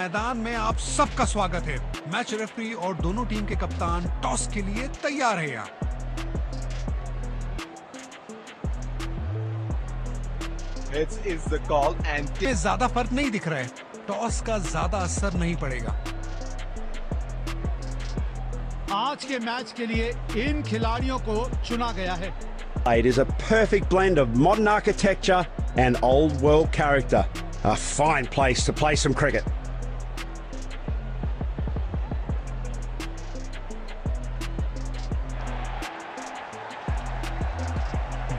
मैदान में आप सबका स्वागत है। मैच रेफरी और दोनों टीम के कप्तान टॉस के लिए तैयार है। यहाँ is the call and ज्यादा फर्क नहीं दिख रहा है। टॉस का ज्यादा असर नहीं पड़ेगा। आज के मैच के लिए इन खिलाड़ियों को चुना गया है। It is a perfect blend of modern architecture and old world character. A fine place to play some cricket.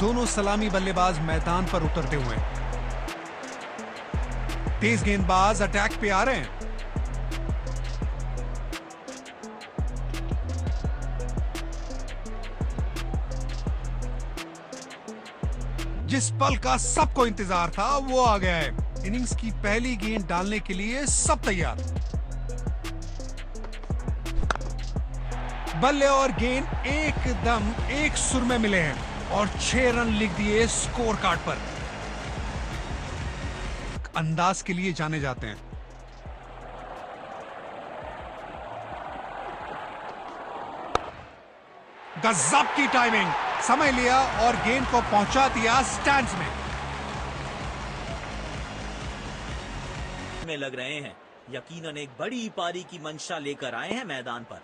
दोनों सलामी बल्लेबाज मैदान पर उतरते हुए तेज गेंदबाज अटैक पे आ रहे हैं। जिस पल का सबको इंतजार था वो आ गया है। इनिंग्स की पहली गेंद डालने के लिए सब तैयार। बल्ले और गेंद एकदम एक सुर में मिले हैं और 6 रन लिख दिए स्कोर कार्ड पर। अंदाज के लिए जाने जाते हैं। गजब की टाइमिंग, समय लिया और गेंद को पहुंचा दिया स्टैंड्स में। लग रहे हैं, यकीनन एक बड़ी पारी की मंशा लेकर आए हैं मैदान पर।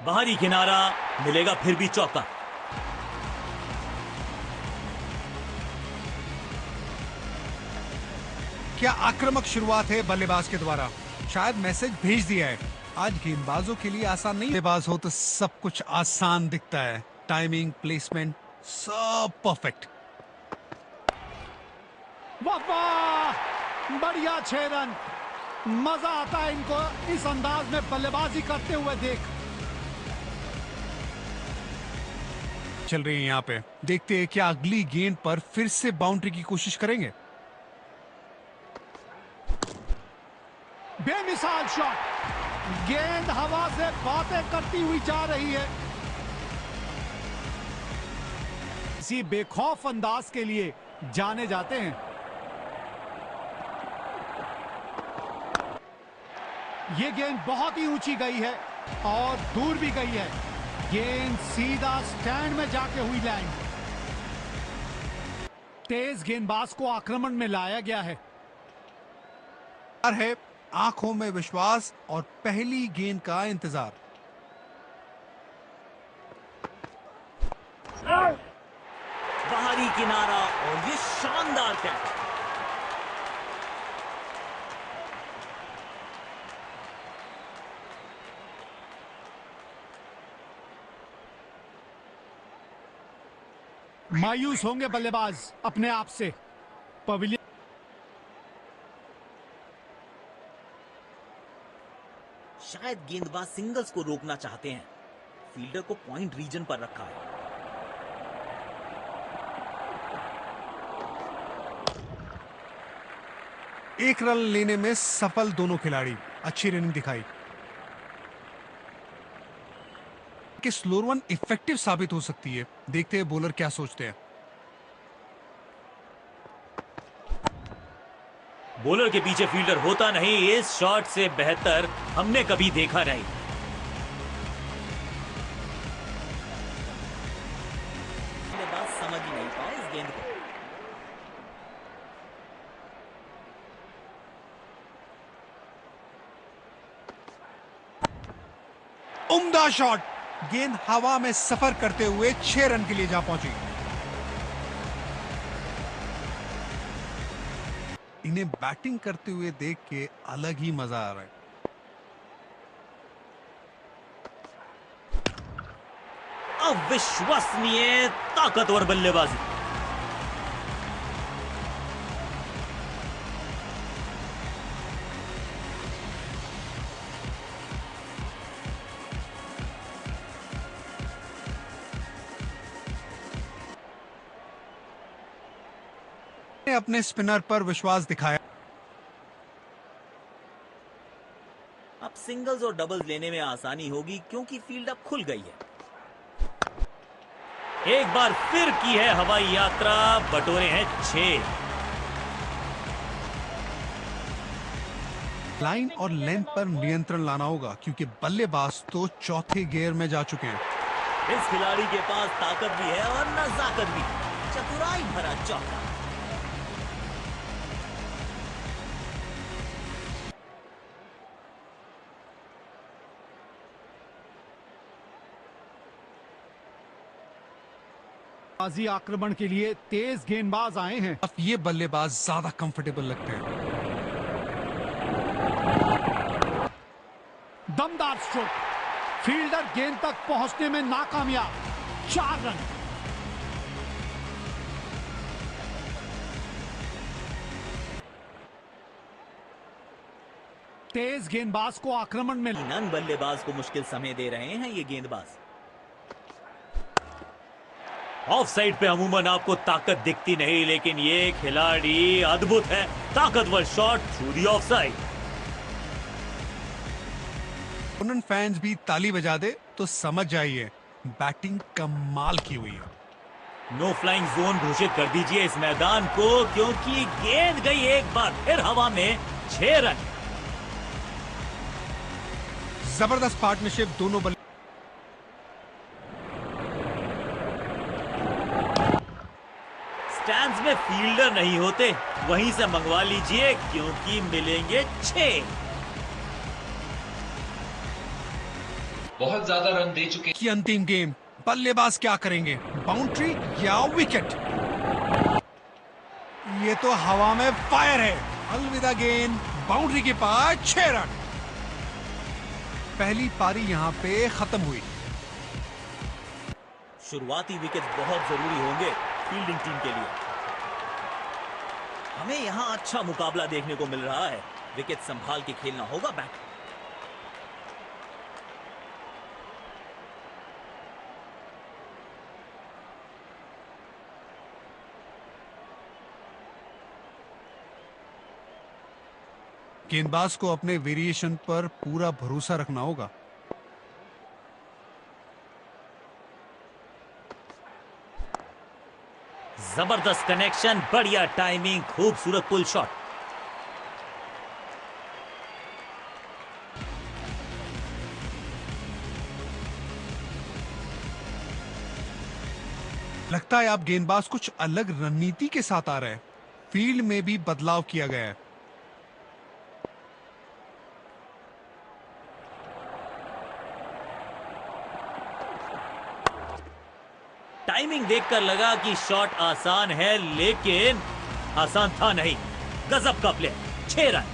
बाहरी किनारा मिलेगा, फिर भी चौका। क्या आक्रामक शुरुआत है बल्लेबाज के द्वारा। शायद मैसेज भेज दिया है, आज गेंदबाजों के लिए आसान नहीं। बल्लेबाज हो तो सब कुछ आसान दिखता है। टाइमिंग, प्लेसमेंट सब परफेक्ट। वाह वाह, बढ़िया 6 रन। मजा आता है इनको इस अंदाज में बल्लेबाजी करते हुए देख। चल रही है यहाँ पे, देखते हैं क्या अगली गेंद पर फिर से बाउंड्री की कोशिश करेंगे। बेमिसाल शॉट, गेंद हवा से बातें करती हुई जा रही है। इसी बेखौफ अंदाज के लिए जाने जाते हैं। ये गेंद बहुत ही ऊंची गई है और दूर भी गई है। गेंद सीधा स्टैंड में जाके हुई लैंड। तेज गेंदबाज को आक्रमण में लाया गया है। आंखों में विश्वास और पहली गेंद का इंतजार। बाहरी किनारा और ये शानदार कैच। मायूस होंगे बल्लेबाज अपने आप से। पवेलियन शायद गेंदबाज सिंगल्स को रोकना चाहते हैं। फील्डर को पॉइंट रीजन पर रखा है। एक रन लेने में सफल दोनों खिलाड़ी। अच्छी रनिंग दिखाई कि स्लोअर वन इफेक्टिव साबित हो सकती है। देखते हैं बॉलर क्या सोचते हैं। बॉलर के पीछे फील्डर होता नहीं, इस शॉट से बेहतर हमने कभी देखा नहीं। बस समझ ही नहीं पाए इस गेंद को। उम्दा शॉट, गेंद हवा में सफर करते हुए 6 रन के लिए जा पहुंची। इन्हें बैटिंग करते हुए देख के अलग ही मजा आ रहा है। अविश्वसनीय ताकतवर बल्लेबाजी। अपने स्पिनर पर विश्वास दिखाया। अब सिंगल्स और डबल्स लेने में आसानी होगी क्योंकि फील्ड अब खुल गई है। एक बार फिर की है हवाई यात्रा, बटोरे हैं 6। लाइन और लेंथ पर नियंत्रण लाना होगा क्योंकि बल्लेबाज तो चौथे गियर में जा चुके हैं। इस खिलाड़ी के पास ताकत भी है और नजाकत भी। चतुराई भरा चौका। बाजी आक्रमण के लिए तेज गेंदबाज आए हैं। अब ये बल्लेबाज ज्यादा कंफर्टेबल लगते हैं। दमदार स्ट्रोक। फील्डर गेंद तक पहुंचने में नाकामयाब। 4 रन। तेज गेंदबाज को आक्रमण में नन बल्लेबाज को मुश्किल समय दे रहे हैं ये गेंदबाज। ऑफ साइड पे अमूमन आपको ताकत दिखती नहीं, लेकिन ये खिलाड़ी अद्भुत है। ताकतवर shot through the of side. Opponent fans भी ताली बजा दे तो समझ जाइए बैटिंग कमाल की हुई है। नो फ्लाइंग जोन घोषित कर दीजिए इस मैदान को, क्योंकि गेंद गई एक बार फिर हवा में। 6 रन। जबरदस्त पार्टनरशिप दोनों बल्ले स्टैंड्स में फील्डर नहीं होते, वहीं से मंगवा लीजिए क्योंकि मिलेंगे 6। बहुत ज्यादा रन दे चुके की अंतिम गेम बल्लेबाज क्या करेंगे, बाउंड्री या विकेट? ये तो हवा में फायर है। अलविदा गेंद बाउंड्री के पास। 6 रन। पहली पारी यहां पे खत्म हुई। शुरुआती विकेट बहुत जरूरी होंगे फील्डिंग टीम के लिए। हमें यहां अच्छा मुकाबला देखने को मिल रहा है। विकेट संभाल के खेलना होगा बैट। गेंदबाज को अपने वेरिएशन पर पूरा भरोसा रखना होगा। जबरदस्त कनेक्शन, बढ़िया टाइमिंग, खूबसूरत पुल शॉट। लगता है आप गेंदबाज कुछ अलग रणनीति के साथ आ रहे हैं। फील्ड में भी बदलाव किया गया है। टाइमिंग देखकर लगा कि शॉट आसान है, लेकिन आसान था नहीं। गजब का प्ले। 6 रन।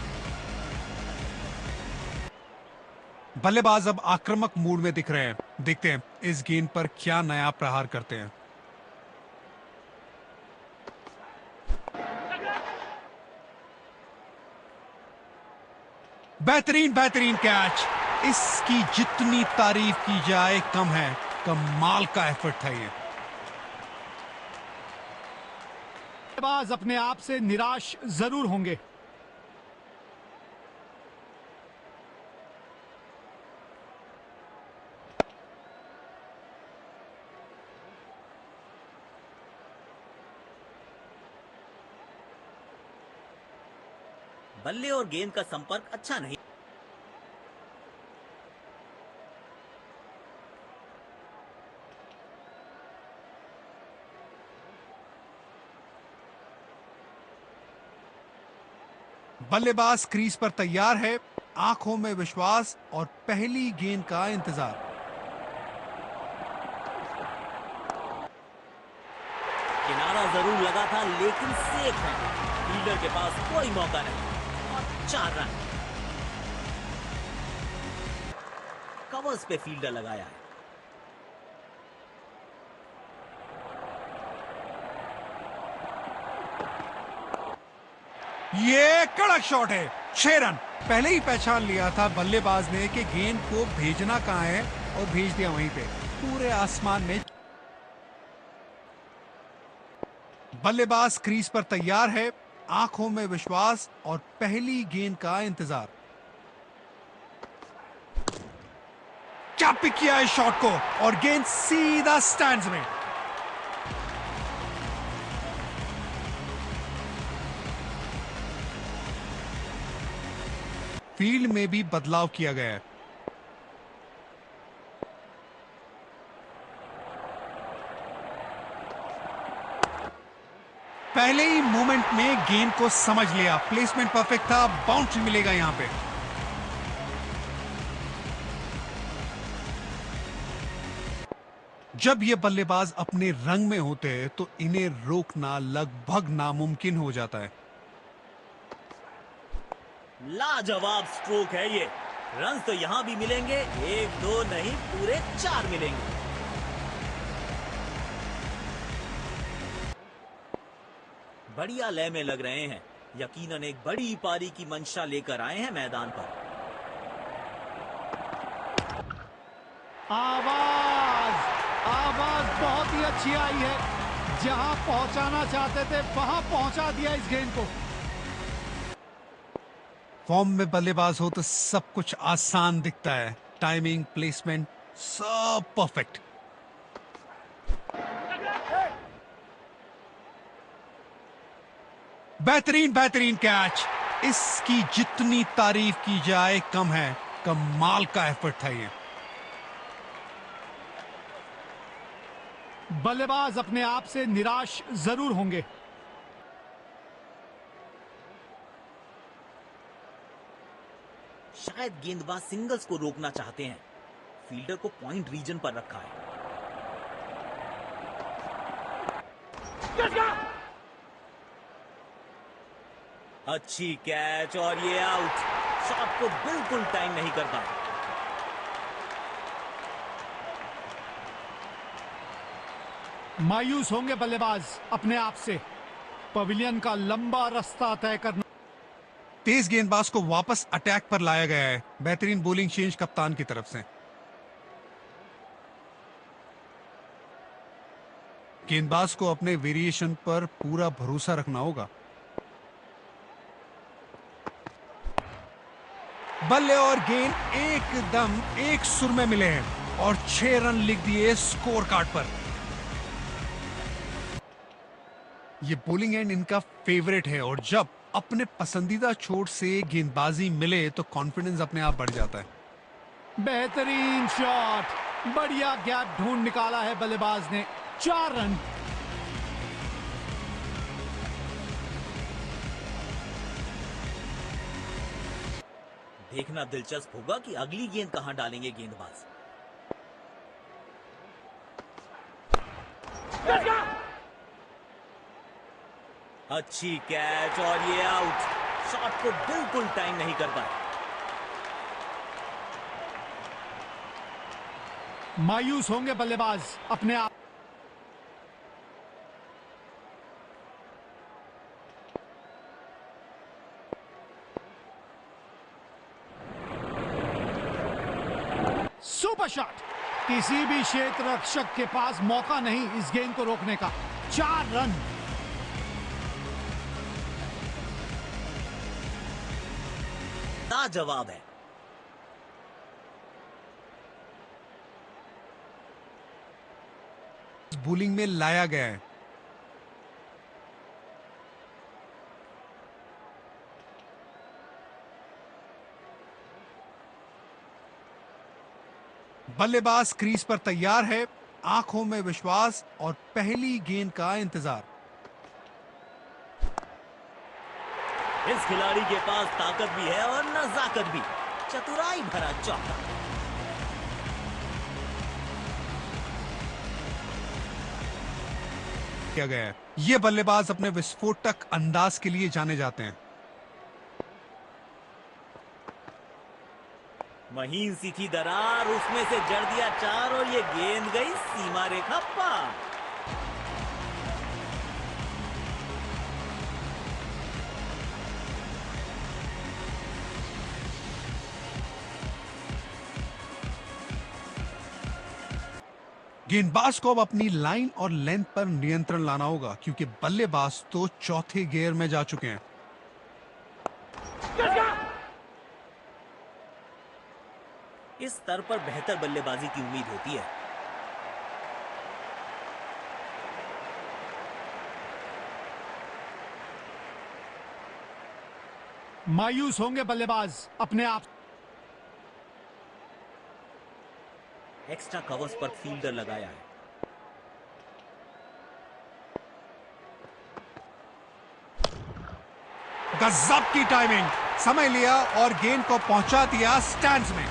बल्लेबाज अब आक्रामक मूड में दिख रहे हैं। देखते हैं इस गेंद पर क्या नया प्रहार करते हैं। बेहतरीन कैच। इसकी जितनी तारीफ की जाए कम है। कमाल का एफर्ट था ये। बल्लेबाज अपने आप से निराश जरूर होंगे। बल्ले और गेंद का संपर्क अच्छा नहीं। बल्लेबाज क्रीज पर तैयार है। आंखों में विश्वास और पहली गेंद का इंतजार। किनारा जरूर लगा था लेकिन सेफ है। फील्डर के पास कोई मौका नहीं और 4 रन। कवर्स पे फील्डर लगाया है। ये कड़क शॉट है। 6 रन। पहले ही पहचान लिया था बल्लेबाज ने कि गेंद को भेजना कहां है और भेज दिया वहीं पे, पूरे आसमान में। बल्लेबाज क्रीज पर तैयार है। आंखों में विश्वास और पहली गेंद का इंतजार। क्या पिक किया है शॉट को और गेंद सीधा स्टैंड्स में। फील्ड में भी बदलाव किया गया है। पहले ही मूवमेंट में गेंद को समझ लिया, प्लेसमेंट परफेक्ट था, बाउंड्री मिलेगा यहां पे। जब ये बल्लेबाज अपने रंग में होते हैं तो इन्हें रोकना लगभग नामुमकिन हो जाता है। लाजवाब स्ट्रोक है ये। रन तो यहां भी मिलेंगे, 1-2 नहीं पूरे 4 मिलेंगे। बढ़िया लय में लग रहे हैं, यकीनन एक बड़ी पारी की मंशा लेकर आए हैं मैदान पर। आवाज बहुत ही अच्छी आई है। जहां पहुंचाना चाहते थे वहां पहुंचा दिया इस गेंद को। फॉर्म में बल्लेबाज हो तो सब कुछ आसान दिखता है, टाइमिंग, प्लेसमेंट सब परफेक्ट। बेहतरीन कैच। इसकी जितनी तारीफ की जाए कम है, कमाल का एफर्ट था ये। बल्लेबाज अपने आप से निराश जरूर होंगे। शायद गेंदबाज सिंगल्स को रोकना चाहते हैं। फील्डर को पॉइंट रीजन पर रखा है। अच्छी कैच और ये आउट। शॉट को बिल्कुल टाइम नहीं कर पाए। मायूस होंगे बल्लेबाज अपने आप से। पवेलियन का लंबा रास्ता तय करना। तेज गेंदबाज को वापस अटैक पर लाया गया है। बेहतरीन बॉलिंग चेंज कप्तान की तरफ से। गेंदबाज को अपने वेरिएशन पर पूरा भरोसा रखना होगा। बल्ले और गेंद एकदम एक सुर में मिले हैं और 6 रन लिख दिए स्कोर कार्ड पर। ये बॉलिंग एंड इनका फेवरेट है और जब अपने पसंदीदा छोर से गेंदबाजी मिले तो कॉन्फिडेंस अपने आप बढ़ जाता है। बेहतरीन शॉट, बढ़िया गैप ढूंढ निकाला है बल्लेबाज ने। 4 रन। देखना दिलचस्प होगा कि अगली गेंद कहां डालेंगे गेंदबाज। अच्छी कैच और ये आउट। शॉट को बिल्कुल टाइम नहीं कर पाए। मायूस होंगे बल्लेबाज अपने आप। Super shot. किसी भी क्षेत्र रक्षक के पास मौका नहीं इस गेंद को रोकने का। 4 रन। लाजवाब है। बॉलिंग में लाया गया है। बल्लेबाज क्रीज पर तैयार है, आंखों में विश्वास और पहली गेंद का इंतजार। इस खिलाड़ी के पास ताकत भी है और नजाकत भी। चतुराई भरा चौका। किया गया है। ये बल्लेबाज अपने विस्फोटक अंदाज के लिए जाने जाते हैं। महीन सी थी दरार, उसमें से जड़ दिया 4 और ये गेंद गई सीमा रेखा पार। गेंदबाज को अब अपनी लाइन और लेंथ पर नियंत्रण लाना होगा क्योंकि बल्लेबाज तो चौथे गियर में जा चुके हैं। इस स्तर पर बेहतर बल्लेबाजी की उम्मीद होती है। मायूस होंगे बल्लेबाज अपने आप। एक्स्ट्रा कवर्स पर फील्डर लगाया है। गजब की टाइमिंग, समय लिया और गेंद को पहुंचा दिया स्टैंड्स में।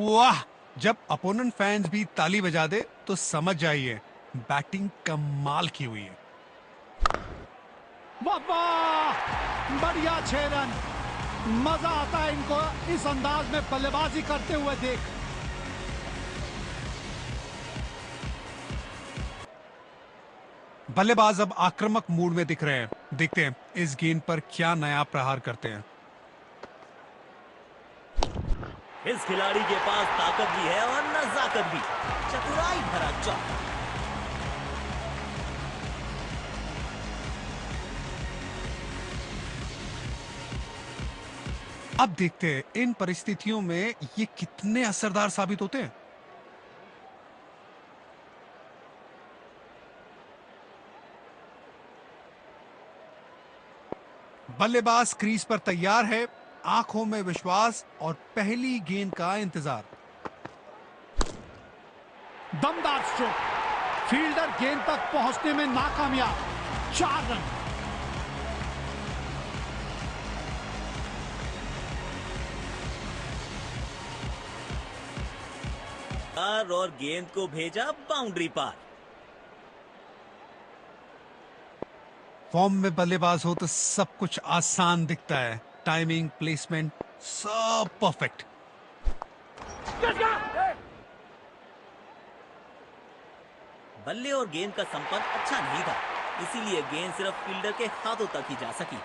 वाह, जब अपोनेंट फैंस भी ताली बजा दे तो समझ जाइए बैटिंग कमाल की हुई है। वाह वाह, बढ़िया 6 रन। मजा आता है इनको इस अंदाज में बल्लेबाजी करते हुए देख। बल्लेबाज अब आक्रामक मूड में दिख रहे हैं। देखते हैं इस गेंद पर क्या नया प्रहार करते हैं। इस खिलाड़ी के पास ताकत भी है और नजाकत भी। चतुराई भरा चौका। अब देखते हैं इन परिस्थितियों में ये कितने असरदार साबित होते हैं। बल्लेबाज क्रीज पर तैयार है, आंखों में विश्वास और पहली गेंद का इंतजार। दमदार स्ट्रोक, फील्डर गेंद तक पहुंचने में नाकामयाब। 4 रन। और गेंद को भेजा बाउंड्री पार। फॉर्म में बल्लेबाज हो तो सब कुछ आसान दिखता है। टाइमिंग, प्लेसमेंट, सब परफेक्ट। बल्ले और गेंद का संपर्क अच्छा नहीं था, इसीलिए गेंद सिर्फ फील्डर के हाथों तक ही जा सकी।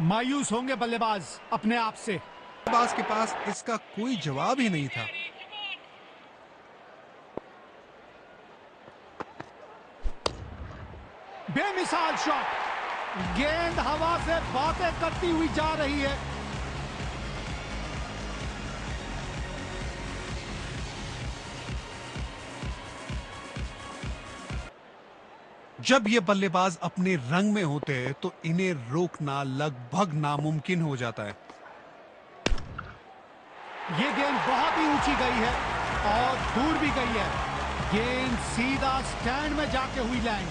मायूस होंगे बल्लेबाज अपने आप से। बल्लेबाज के पास इसका कोई जवाब ही नहीं था। बेमिसाल शॉट, गेंद हवा से बातें करती हुई जा रही है। जब ये बल्लेबाज अपने रंग में होते हैं तो इन्हें रोकना लगभग नामुमकिन हो जाता है। ये गेंद बहुत ही ऊंची गई है और दूर भी गई है। गेंद सीधा स्टैंड में जाके हुई लैंड।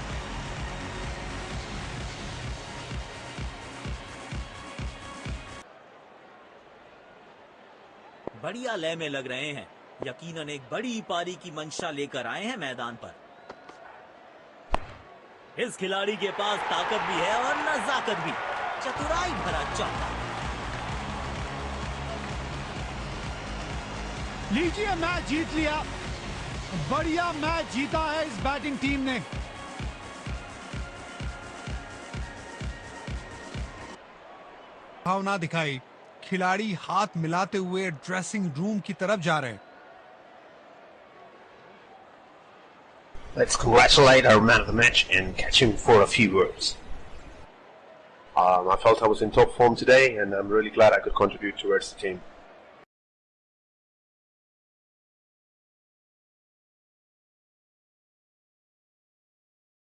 बढ़िया लय में लग रहे हैं। यकीनन एक बड़ी पारी की मंशा लेकर आए हैं मैदान पर। इस खिलाड़ी के पास ताकत भी है और नजाकत भी। चतुराई भरा चौका। लीजिए, मैच जीत लिया। बढ़िया मैच जीता है इस बैटिंग टीम ने। भावना दिखाई, खिलाड़ी हाथ मिलाते हुए ड्रेसिंग रूम की तरफ जा रहे हैं। Let's congratulate our man of the match and catch him for a few words. I felt I was in top form today and I'm really glad I could contribute towards the team.